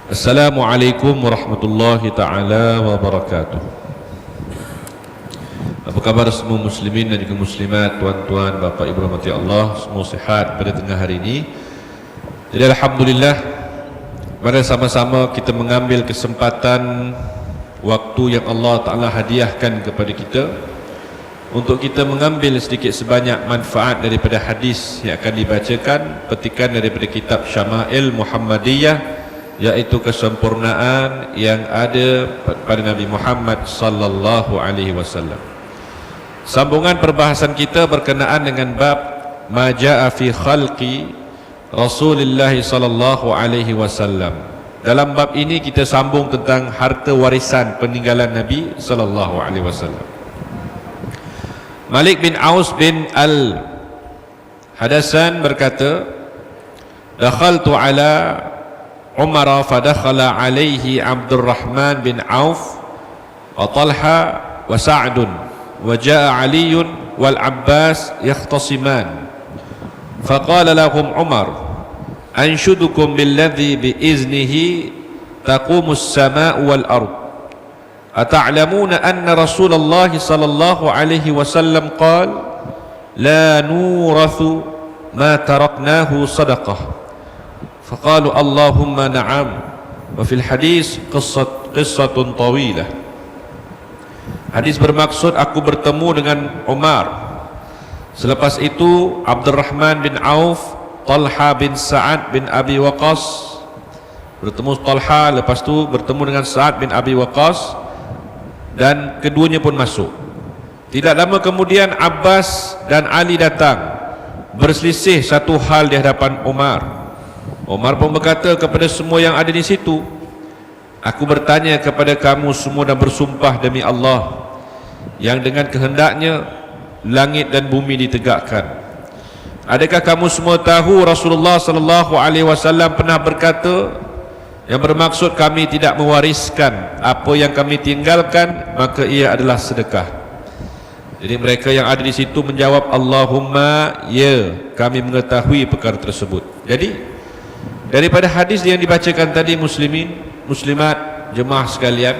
Assalamualaikum warahmatullahi ta'ala wabarakatuh. Apa kabar semua muslimin dan juga muslimat, tuan-tuan, bapak, ibu rahmati Allah, semua sihat pada tengah hari ini. Jadi alhamdulillah, mari sama-sama kita mengambil kesempatan waktu yang Allah Ta'ala hadiahkan kepada kita untuk kita mengambil sedikit sebanyak manfaat daripada hadis yang akan dibacakan, petikan daripada kitab Syama'il Muhammadiyah, yaitu kesempurnaan yang ada pada Nabi Muhammad sallallahu alaihi wasallam. Sambungan perbahasan kita berkenaan dengan bab ma jaa fi khalqi Rasulullah sallallahu alaihi wasallam. Dalam bab ini kita sambung tentang harta warisan peninggalan Nabi sallallahu alaihi wasallam. Malik bin Aus bin Al-Hadasan berkata, dakhaltu ala Umar fadakhala alaihi Abdurrahman bin Auf wa Talha wa Sa'dun wa jaa Aliyun wal Abbas yakhtasiman faqala lahum Umar anshudukum billadhi biiznihi taqumus samaa'u wal ard ata'lamuna anna Rasulullah sallallahu alaihi wasallam qala la nurathu ma taraknahu sadaqah. فقالوا اللهم نعم وفي الحديث قصة طويلة. Hadis bermaksud aku bertemu dengan Umar. Selepas itu Abdurrahman bin Auf, Talha bin Sa'ad bin Abi Waqqas, bertemu Talha, lepas itu bertemu dengan Sa'ad bin Abi Waqqas, dan keduanya pun masuk. Tidak lama kemudian Abbas dan Ali datang, berselisih satu hal di hadapan Umar. Umar pun berkata kepada semua yang ada di situ, aku bertanya kepada kamu semua dan bersumpah demi Allah yang dengan kehendaknya langit dan bumi ditegakkan. Adakah kamu semua tahu Rasulullah sallallahu alaihi wasallam pernah berkata yang bermaksud kami tidak mewariskan apa yang kami tinggalkan, maka ia adalah sedekah. Jadi mereka yang ada di situ menjawab Allahumma ya, kami mengetahui perkara tersebut. Jadi daripada hadis yang dibacakan tadi, muslimin, muslimat, jemaah sekalian,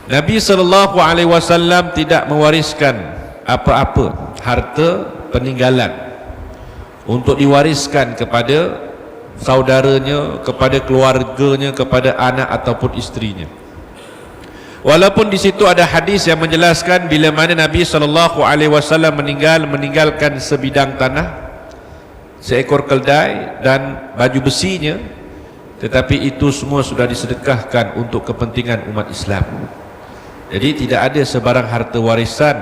Nabi sallallahu alaihi wasallam tidak mewariskan apa-apa harta peninggalan untuk diwariskan kepada saudaranya, kepada keluarganya, kepada anak ataupun isterinya. Walaupun di situ ada hadis yang menjelaskan bila mana Nabi sallallahu alaihi wasallam meninggalkan sebidang tanah, seekor keldai dan baju besinya, tetapi itu semua sudah disedekahkan untuk kepentingan umat Islam. Jadi tidak ada sebarang harta warisan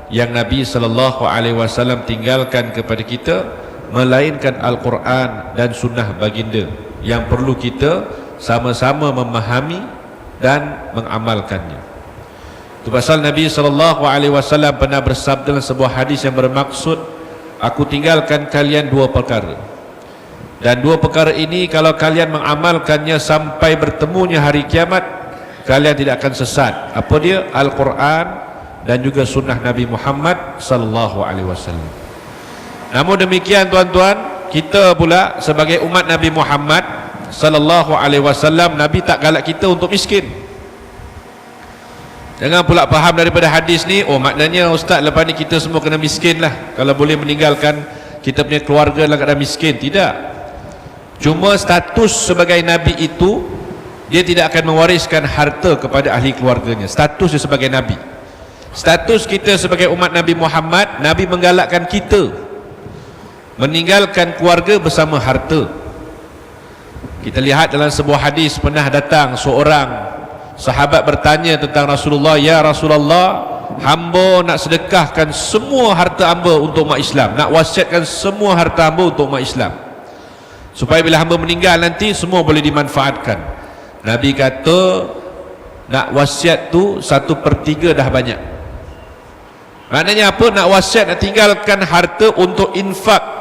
yang Nabi sallallahu alaihi wasallam tinggalkan kepada kita melainkan Al-Quran dan sunnah baginda yang perlu kita sama-sama memahami dan mengamalkannya. Itu pasal Nabi sallallahu alaihi wasallam pernah bersabda dalam sebuah hadis yang bermaksud, aku tinggalkan kalian dua perkara, dan dua perkara ini kalau kalian mengamalkannya sampai bertemunya hari kiamat, kalian tidak akan sesat. Apa dia? Al-Quran dan juga sunnah Nabi Muhammad sallallahu alaihi wasallam. Namun demikian tuan-tuan, kita pula sebagai umat Nabi Muhammad sallallahu alaihi wasallam, Nabi tak galak kita untuk miskin. Jangan pula faham daripada hadis ni, oh maknanya ustaz lepas ni kita semua kena miskin lah, kalau boleh meninggalkan kita punya keluarga dalam keadaan miskin. Tidak. Cuma status sebagai Nabi itu, dia tidak akan mewariskan harta kepada ahli keluarganya. Status dia sebagai Nabi. Status kita sebagai umat Nabi Muhammad, Nabi menggalakkan kita meninggalkan keluarga bersama harta. Kita lihat dalam sebuah hadis, pernah datang seorang sahabat bertanya tentang Rasulullah, ya Rasulullah, hamba nak sedekahkan semua harta hamba untuk umat Islam, nak wasiatkan semua harta hamba untuk umat Islam, supaya bila hamba meninggal nanti semua boleh dimanfaatkan. Nabi kata, nak wasiat tu 1/3 dah banyak. Maknanya apa? Nak wasiat, nak tinggalkan harta untuk infak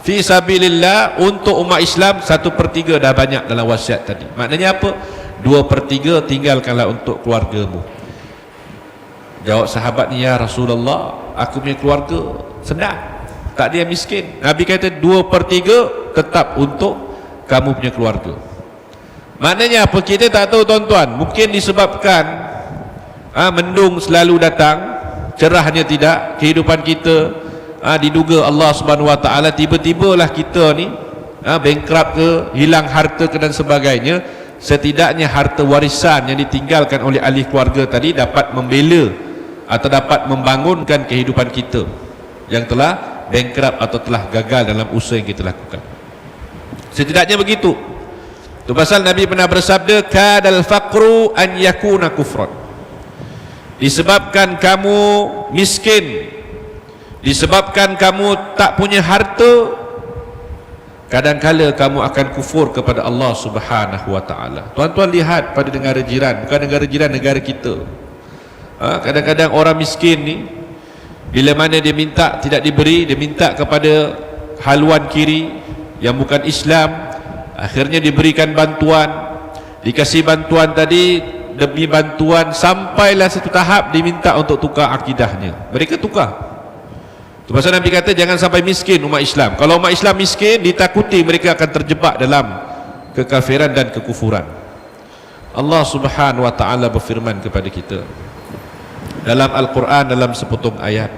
fi sabilillah untuk umat Islam, 1/3 dah banyak dalam wasiat tadi. Maknanya apa? 2/3 tinggalkanlah untuk keluargamu. Jawab sahabat ni, ya Rasulullah, aku punya keluarga senang, tak ada yang miskin. Nabi kata 2/3 tetap untuk kamu punya keluarga. Maknanya apa? Kita tak tahu tuan-tuan, mungkin disebabkan mendung selalu datang, cerahnya tidak, kehidupan kita diduga Allah Subhanahu Wa Taala, tiba-tibalah kita ni bankrupt ke, hilang harta ke dan sebagainya. Setidaknya harta warisan yang ditinggalkan oleh ahli keluarga tadi dapat membela atau dapat membangunkan kehidupan kita yang telah bankrupt atau telah gagal dalam usaha yang kita lakukan. Setidaknya begitu. Itu pasal Nabi pernah bersabda, kadal faqru an yakuna kufran. Disebabkan kamu miskin, disebabkan kamu tak punya harta, kadang-kala kamu akan kufur kepada Allah Subhanahu Wa Taala. Tuan-tuan lihat pada negara jiran, bukan negara jiran, negara kita. Kadang-kadang orang miskin ni, bila mana dia minta tidak diberi, dia minta kepada haluan kiri yang bukan Islam, akhirnya diberikan bantuan, dikasih bantuan tadi demi bantuan, sampailah satu tahap diminta untuk tukar akidahnya, mereka tukar. Itu pasal Nabi kata jangan sampai miskin umat Islam. Kalau umat Islam miskin, ditakuti mereka akan terjebak dalam kekafiran dan kekufuran. Allah Subhanahu Wa Taala berfirman kepada kita dalam Al-Quran, dalam sepotong ayat,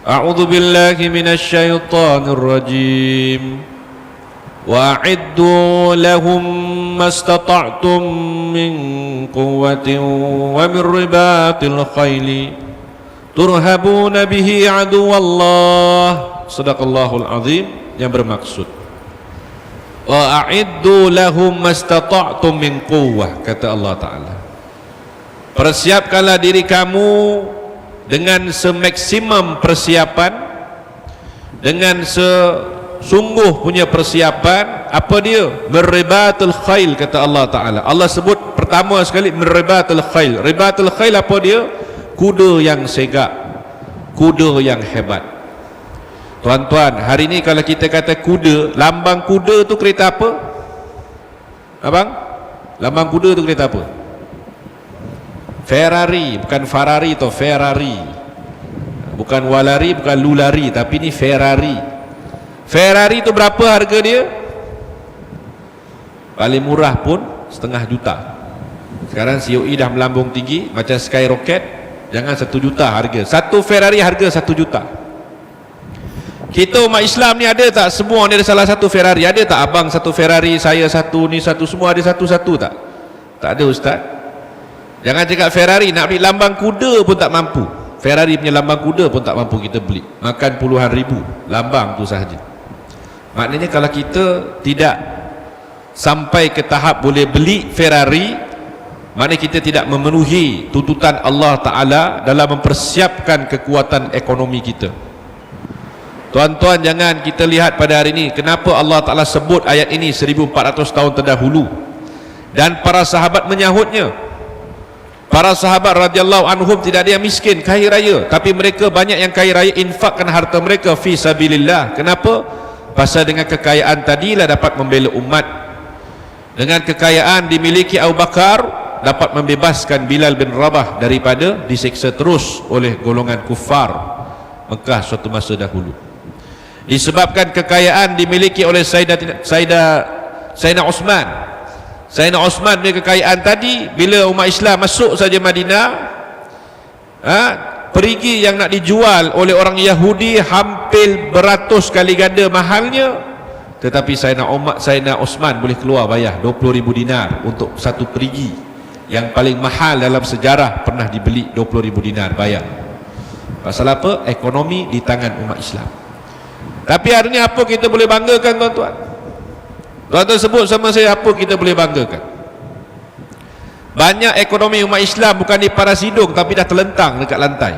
A'udzu billahi minasy syaithanir rajim. Wa'iddu lahum mastata'tum min quwwatin wa min ribatil khayli turhabuna bihi aduwallah. Sadaqallahul azim, yang bermaksud wa'iddu lahum mastata'tum min quwwah, kata Allah Ta'ala, persiapkanlah diri kamu dengan semaksimum persiapan, dengan sungguh punya persiapan. Apa dia? Meribatul khail, kata Allah Ta'ala. Allah sebut pertama sekali meribatul khail. Ribatul khail apa dia? Kuda yang segak, kuda yang hebat. Tuan-tuan, hari ni kalau kita kata kuda, lambang kuda tu kereta apa? Abang? Lambang kuda tu kereta apa? Ferrari, bukan Ferrari atau Ferrari, bukan walari, bukan lulari, tapi ni Ferrari. Ferrari tu berapa harga dia? Paling murah pun setengah juta. Sekarang COE dah melambung tinggi macam skyrocket. Jangan 1 juta harga. Satu Ferrari harga 1 juta. Kita umat Islam ni ada tak semua ni ada salah satu Ferrari? Ada tak abang satu Ferrari, saya satu, ni satu, semua ada satu-satu tak? Tak ada ustaz. Jangan cakap Ferrari, nak beli lambang kuda pun tak mampu. Ferrari punya lambang kuda pun tak mampu kita beli. Makan puluhan ribu lambang tu sahaja. Maknanya kalau kita tidak sampai ke tahap boleh beli Ferrari, maknanya kita tidak memenuhi tuntutan Allah Ta'ala dalam mempersiapkan kekuatan ekonomi kita. Tuan-tuan, jangan kita lihat pada hari ini kenapa Allah Ta'ala sebut ayat ini 1400 tahun terdahulu dan para sahabat menyahutnya. Para sahabat radhiyallahu anhum tidak ada yang miskin, kaya raya, tapi mereka banyak yang kaya raya infakkan harta mereka fi sabilillah. Kenapa? Pasal dengan kekayaan tadilah dapat membela umat. Dengan kekayaan dimiliki Abu Bakar dapat membebaskan Bilal bin Rabah daripada disiksa terus oleh golongan kufar Mekah suatu masa dahulu. Disebabkan kekayaan dimiliki oleh Sayyidina Osman. Sayyidina Osman punya kekayaan tadi, bila umat Islam masuk saja Madinah, perigi yang nak dijual oleh orang Yahudi hampir beratus kali ganda mahalnya, tetapi Sayyidina Osman boleh keluar bayar 20,000 dinar untuk satu perigi yang paling mahal dalam sejarah pernah dibeli. 20,000 dinar bayar. Pasal apa? Ekonomi di tangan umat Islam. Tapi hari ini apa kita boleh banggakan tuan-tuan? Tuan-tuan sebut sama saya, apa kita boleh banggakan? Banyak ekonomi umat Islam bukan di paras hidung, tapi dah terlentang dekat lantai.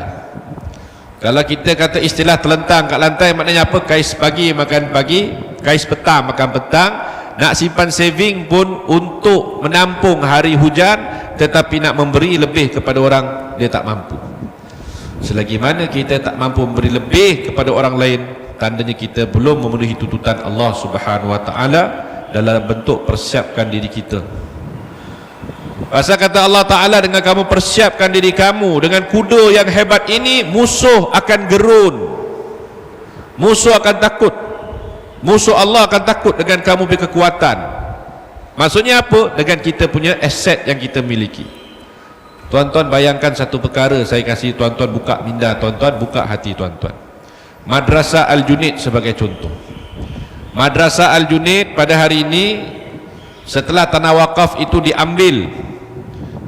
Kalau kita kata istilah terlentang kat lantai, maknanya apa? Kais pagi makan pagi, kais petang makan petang. Nak simpan saving pun untuk menampung hari hujan, tetapi nak memberi lebih kepada orang, dia tak mampu. Selagi mana kita tak mampu memberi lebih kepada orang lain, tandanya kita belum memenuhi tuntutan Allah Subhanahu Wa Taala dalam bentuk persiapkan diri kita. Pasal kata Allah Ta'ala, dengan kamu persiapkan diri kamu dengan kuda yang hebat ini, musuh akan gerun, musuh akan takut, musuh Allah akan takut dengan kamu punya kekuatan. Maksudnya apa? Dengan kita punya aset yang kita miliki. Tuan-tuan bayangkan satu perkara, saya kasih tuan-tuan buka minda, tuan-tuan buka hati tuan-tuan. Madrasah Al-Junaid sebagai contoh. Madrasah Al-Junaid pada hari ini, setelah tanah wakaf itu diambil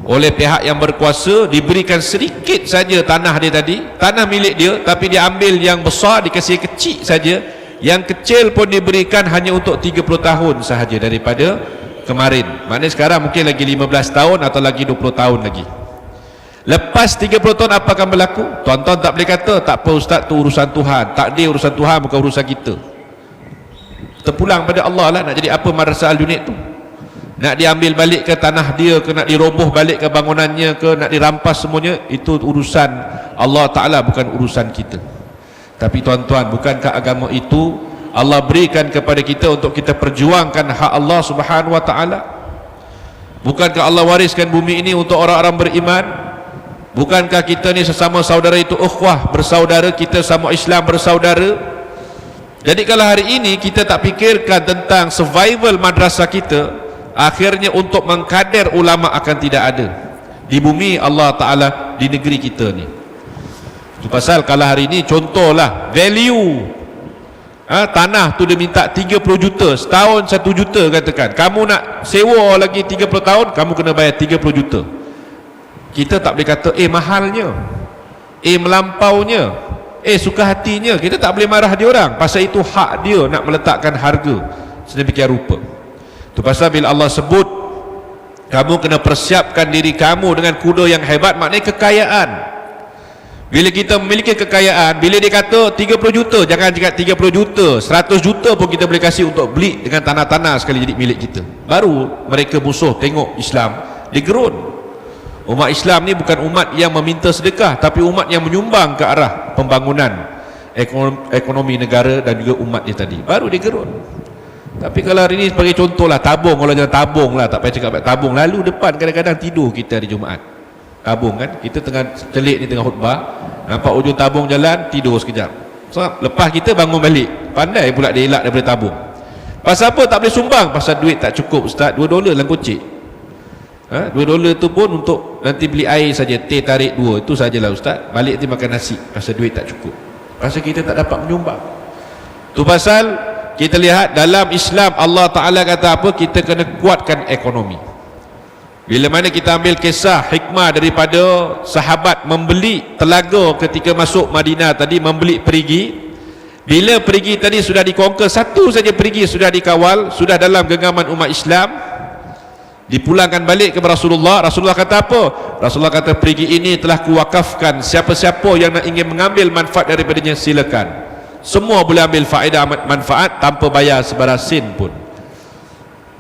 oleh pihak yang berkuasa, diberikan sedikit saja tanah dia tadi, tanah milik dia, tapi dia ambil yang besar, dikasih kecil saja. Yang kecil pun diberikan hanya untuk 30 tahun sahaja daripada kemarin. Maknanya sekarang mungkin lagi 15 tahun atau lagi 20 tahun lagi. Lepas 30 tahun apa akan berlaku? Tuan-tuan tak boleh kata, tak apa ustaz, tu urusan Tuhan. Takdir urusan Tuhan, bukan urusan kita. Terpulang pada Allah lah nak jadi apa Madrasah Al-Junaid tu. Nak diambil balik ke tanah dia ke, nak diroboh balik ke bangunannya ke, nak dirampas semuanya, itu urusan Allah Ta'ala, bukan urusan kita. Tapi tuan-tuan, bukankah agama itu Allah berikan kepada kita untuk kita perjuangkan hak Allah Subhanahu Wa Ta'ala? Bukankah Allah wariskan bumi ini untuk orang-orang beriman? Bukankah kita ni sesama saudara itu ukhwah, bersaudara, kita sama Islam bersaudara? Jadi kalau hari ini kita tak fikirkan tentang survival madrasah kita, akhirnya untuk mengkader ulama akan tidak ada di bumi Allah Ta'ala, di negeri kita ni. Itu pasal kalau hari ini contohlah value tanah tu dia minta 30 juta, setahun 1 juta katakan, kamu nak sewa lagi 30 tahun, kamu kena bayar 30 juta. Kita tak boleh kata mahalnya, melampaunya, suka hatinya. Kita tak boleh marah dia orang, pasal itu hak dia nak meletakkan harga sedemikian rupa. Itu pasal bila Allah sebut kamu kena persiapkan diri kamu dengan kuda yang hebat, maknanya kekayaan. Bila kita memiliki kekayaan, bila dia kata 30 juta, jangan cakap 30 juta, 100 juta pun kita boleh kasih untuk beli dengan tanah-tanah sekali jadi milik kita. Baru mereka musuh tengok Islam, dia gerun. Umat Islam ni bukan umat yang meminta sedekah, tapi umat yang menyumbang ke arah pembangunan ekonomi negara dan juga umat dia tadi. Baru dia gerun. Tapi kalau hari ini sebagai contohlah, tabung, kalau jangan tabung lah, tak payah cakap tabung. Lalu depan kadang-kadang tidur kita hari Jumaat. Tabung kan, kita tengah celik ni tengah khutbah, nampak ujung tabung jalan, tidur sekejap. So, lepas kita bangun balik, pandai pula dia elak daripada tabung. Pasal apa tak boleh sumbang? Pasal duit tak cukup ustaz, $2 dalam kocik. $2 tu pun untuk nanti beli air saja, teh tarik 2, itu sajalah ustaz. Balik nanti makan nasi, pasal duit tak cukup. Pasal kita tak dapat menyumbang. Tu pasal kita lihat dalam Islam, Allah Ta'ala kata apa? Kita kena kuatkan ekonomi. Bila mana kita ambil kisah hikmah daripada sahabat membeli telaga ketika masuk Madinah tadi, membeli perigi. Bila perigi tadi sudah dikongker, satu saja perigi sudah dikawal, sudah dalam genggaman umat Islam, dipulangkan balik kepada Rasulullah. Rasulullah kata apa? Rasulullah kata, perigi ini telah kuwakafkan, siapa-siapa yang nak ingin mengambil manfaat daripadanya silakan. Semua boleh ambil faedah manfaat tanpa bayar sebarang sen pun.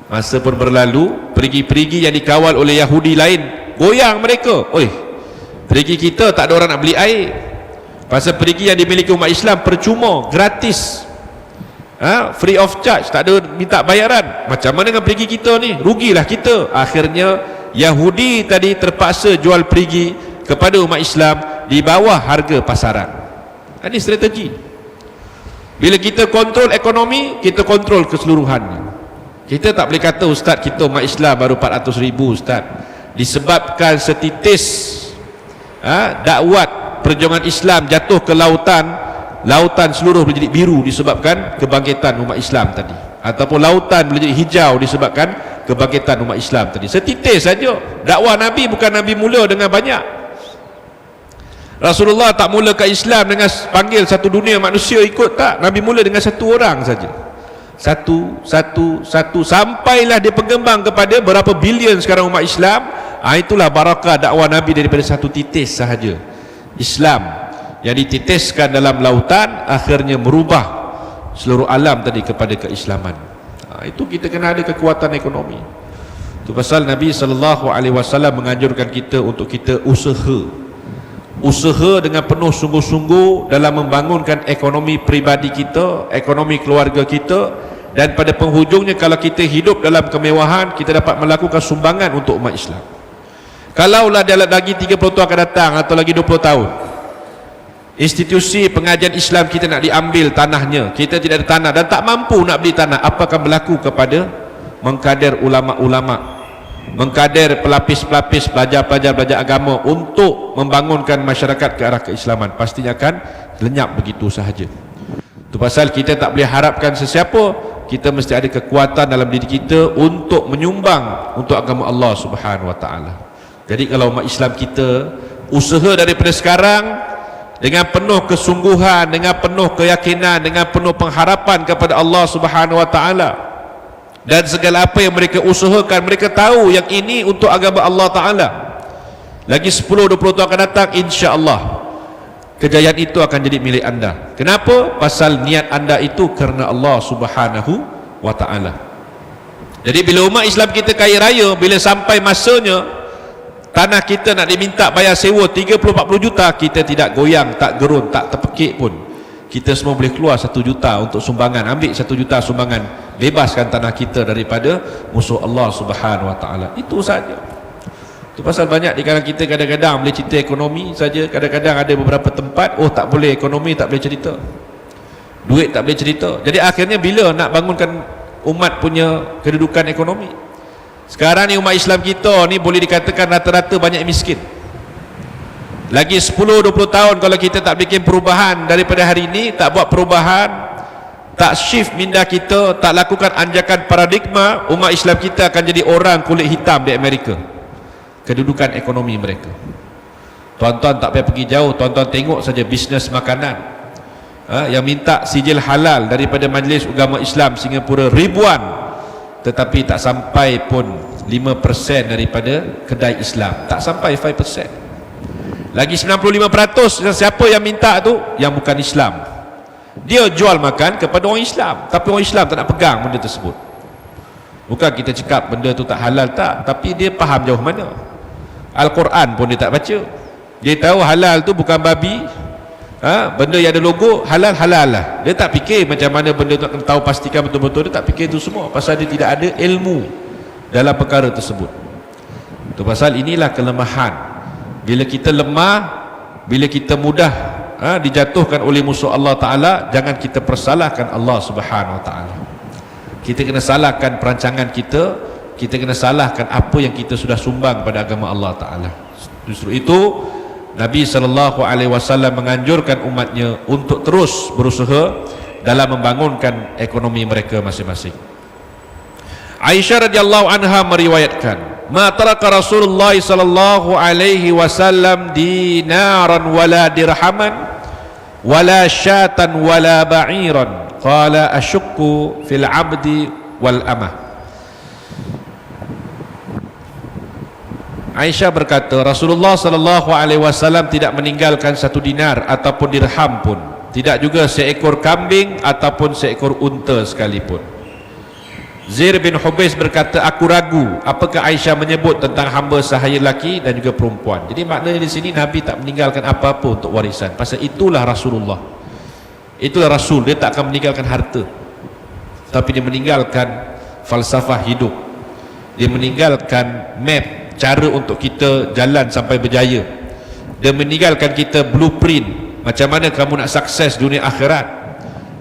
Masa pun berlalu, perigi-perigi yang dikawal oleh Yahudi lain goyang mereka. Oi, perigi kita tak ada orang nak beli air. Pasal perigi yang dimiliki umat Islam percuma, gratis, free of charge, tak ada minta bayaran. Macam mana dengan perigi kita ni? Rugilah kita. Akhirnya Yahudi tadi terpaksa jual perigi kepada umat Islam di bawah harga pasaran. Ini strategi. Bila kita kontrol ekonomi, kita kontrol keseluruhannya. Kita tak boleh kata ustaz kita umat Islam baru 400,000 ustaz, disebabkan setitis dakwat perjuangan Islam jatuh ke lautan, lautan seluruh menjadi biru disebabkan kebangkitan umat Islam tadi, ataupun lautan menjadi hijau disebabkan kebangkitan umat Islam tadi. Setitis saja. Dakwah Nabi bukan Nabi mula dengan banyak. Rasulullah tak mulakan Islam dengan panggil satu dunia manusia ikut, tak. Nabi mula dengan satu orang saja, satu sampailah dia pengembang kepada berapa bilion sekarang umat Islam. Itulah barakah dakwah Nabi daripada satu titis sahaja Islam yang dititiskan dalam lautan, akhirnya merubah seluruh alam tadi kepada keislaman. Itu kita kena ada kekuatan ekonomi. Itu pasal Nabi SAW menganjurkan kita untuk kita usaha dengan penuh sungguh-sungguh dalam membangunkan ekonomi peribadi kita, ekonomi keluarga kita, dan pada penghujungnya kalau kita hidup dalam kemewahan, kita dapat melakukan sumbangan untuk umat Islam. Kalaulah dalam lagi 30 tahun akan datang atau lagi 20 tahun, institusi pengajian Islam kita nak diambil tanahnya, kita tidak ada tanah dan tak mampu nak beli tanah, apa akan berlaku kepada mengkader ulama-ulama, mengkader pelapis-pelapis, pelajar-pelajar belajar agama untuk membangunkan masyarakat ke arah keislaman, pastinya akan lenyap begitu sahaja. Itu pasal kita tak boleh harapkan sesiapa, kita mesti ada kekuatan dalam diri kita untuk menyumbang untuk agama Allah Subhanahu wa taala. Jadi kalau umat Islam kita usaha daripada sekarang dengan penuh kesungguhan, dengan penuh keyakinan, dengan penuh pengharapan kepada Allah Subhanahu wa taala, dan segala apa yang mereka usahakan, mereka tahu yang ini untuk agama Allah taala. Lagi 10-20 tahun akan datang, insya-Allah kejayaan itu akan jadi milik anda. Kenapa? Pasal niat anda itu kerana Allah Subhanahu wa taala. Jadi bila umat Islam kita kaya raya, bila sampai masanya tanah kita nak diminta bayar sewa 30-40 juta, kita tidak goyang, tak gerun, tak terpekik pun. Kita semua boleh keluar 1 juta untuk sumbangan, ambil 1 juta sumbangan, bebaskan tanah kita daripada musuh Allah Subhanahu wa taala. Itu saja. Itu pasal banyak di kalangan kita kadang-kadang boleh cerita ekonomi saja, kadang-kadang ada beberapa tempat tak boleh ekonomi, tak boleh cerita, duit tak boleh cerita. Jadi akhirnya bila nak bangunkan umat punya kedudukan ekonomi? Sekarang ni umat Islam kita ni boleh dikatakan rata-rata banyak miskin. Lagi 10-20 tahun kalau kita tak bikin perubahan daripada hari ini, tak buat perubahan, tak shift minda kita, tak lakukan anjakan paradigma, umat Islam kita akan jadi orang kulit hitam di Amerika. Kedudukan ekonomi mereka. Tuan-tuan tak payah pergi jauh, tuan-tuan tengok saja bisnes makanan, yang minta sijil halal daripada Majlis Agama Islam Singapura ribuan, tetapi tak sampai pun 5% daripada kedai Islam, tak sampai 5%. Lagi 95% siapa yang minta tu yang bukan Islam. Dia jual makan kepada orang Islam, tapi orang Islam tak nak pegang benda tersebut. Bukan kita cakap benda tu tak halal, tak, tapi dia faham jauh mana. Al-Quran pun dia tak baca. Dia tahu halal tu bukan babi, benda yang ada logo halal, halal lah. Dia tak fikir macam mana benda tu nak tahu pastikan betul-betul. Dia tak fikir itu semua, pasal dia tidak ada ilmu dalam perkara tersebut. Itu pasal inilah kelemahan. Bila kita lemah, bila kita mudah dijatuhkan oleh musuh Allah Ta'ala, jangan kita persalahkan Allah Subhanahu Wa Ta'ala. Kita kena salahkan perancangan kita, kita kena salahkan apa yang kita sudah sumbang pada agama Allah Ta'ala. Justru itu Nabi SAW menganjurkan umatnya untuk terus berusaha dalam membangunkan ekonomi mereka masing-masing. Aisyah radhiyallahu anha meriwayatkan, ma taraka Rasulullah sallallahu alaihi wasallam dinaran wala dirhaman wala syatan wala ba'iran, qala asyukku fil abdi wal amah. Aisyah berkata, Rasulullah sallallahu alaihi wasallam tidak meninggalkan 1 dinar ataupun dirham pun, tidak juga seekor kambing ataupun seekor unta sekalipun. Zair bin Hubais berkata, aku ragu apakah Aisyah menyebut tentang hamba sahaya lelaki dan juga perempuan. Jadi maknanya di sini Nabi tak meninggalkan apa-apa untuk warisan. Pasal itulah Rasulullah, itulah Rasul. Dia tak akan meninggalkan harta, tapi dia meninggalkan falsafah hidup. Dia meninggalkan map, cara untuk kita jalan sampai berjaya. Dia meninggalkan kita blueprint macam mana kamu nak sukses dunia akhirat.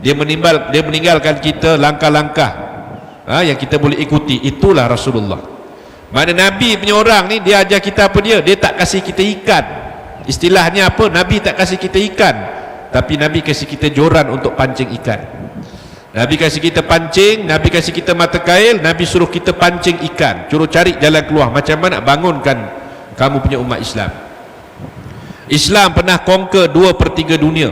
Dia meninggalkan kita langkah-langkah yang kita boleh ikuti. Itulah Rasulullah. Mana Nabi punya orang ni, dia ajar kita apa dia? Dia tak kasih kita ikan. Istilahnya apa? Nabi tak kasih kita ikan, tapi Nabi kasih kita joran untuk pancing ikan. Nabi kasih kita pancing, Nabi kasih kita mata kail, Nabi suruh kita pancing ikan, suruh cari jalan keluar. Macam mana nak bangunkan kamu punya umat Islam. Islam pernah conquer 2/3 dunia.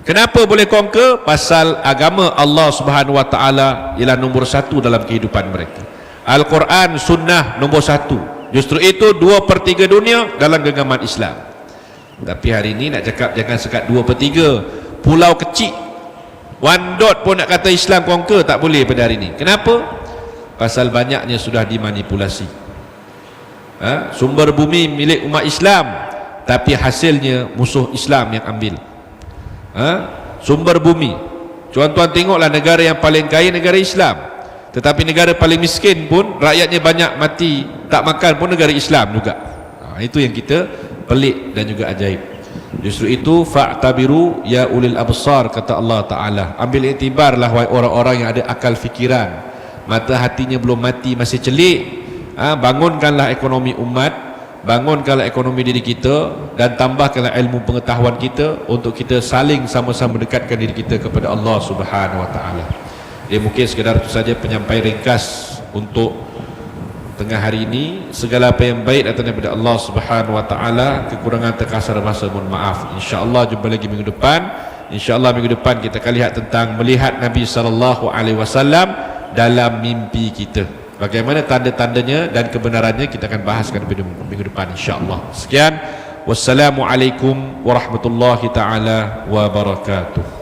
Kenapa boleh conquer? Pasal agama Allah Subhanahu Wa Taala ialah nombor 1 dalam kehidupan mereka. Al-Quran, Sunnah nombor 1. Justru itu 2/3 dunia dalam genggaman Islam. Tapi hari ini nak cakap jangan sekat 2/3 pulau kecil, one dot pun nak kata Islam conquer, tak boleh pada hari ini. Kenapa? Pasal banyaknya sudah dimanipulasi. Sumber bumi milik umat Islam, tapi hasilnya musuh Islam yang ambil. Sumber bumi, tuan-tuan tengoklah negara yang paling kaya negara Islam, tetapi negara paling miskin pun rakyatnya banyak mati tak makan pun negara Islam juga. Itu yang kita pelik dan juga ajaib. Justru itu fa'tabiru ya ulil absar, kata Allah Ta'ala. Ambil iktibarlah wahai orang-orang yang ada akal fikiran, mata hatinya belum mati, masih celik, bangunkanlah ekonomi umat, bangunkanlah ekonomi diri kita, dan tambahkanlah ilmu pengetahuan kita untuk kita saling sama-sama dekatkan diri kita kepada Allah Subhanahu Wa Taala. Dia mungkin sekadar itu saja penyampaian ringkas untuk tengah hari ini. Segala apa yang baik datang daripada Allah Subhanahu Wa Taala, kekurangan terkasar masa mohon maaf. InsyaAllah jumpa lagi minggu depan. InsyaAllah minggu depan kita akan lihat tentang melihat Nabi SAW dalam mimpi kita. Bagaimana tanda-tandanya dan kebenarannya kita akan bahaskan minggu depan insyaAllah. Sekian, wassalamualaikum warahmatullahi taala wabarakatuh.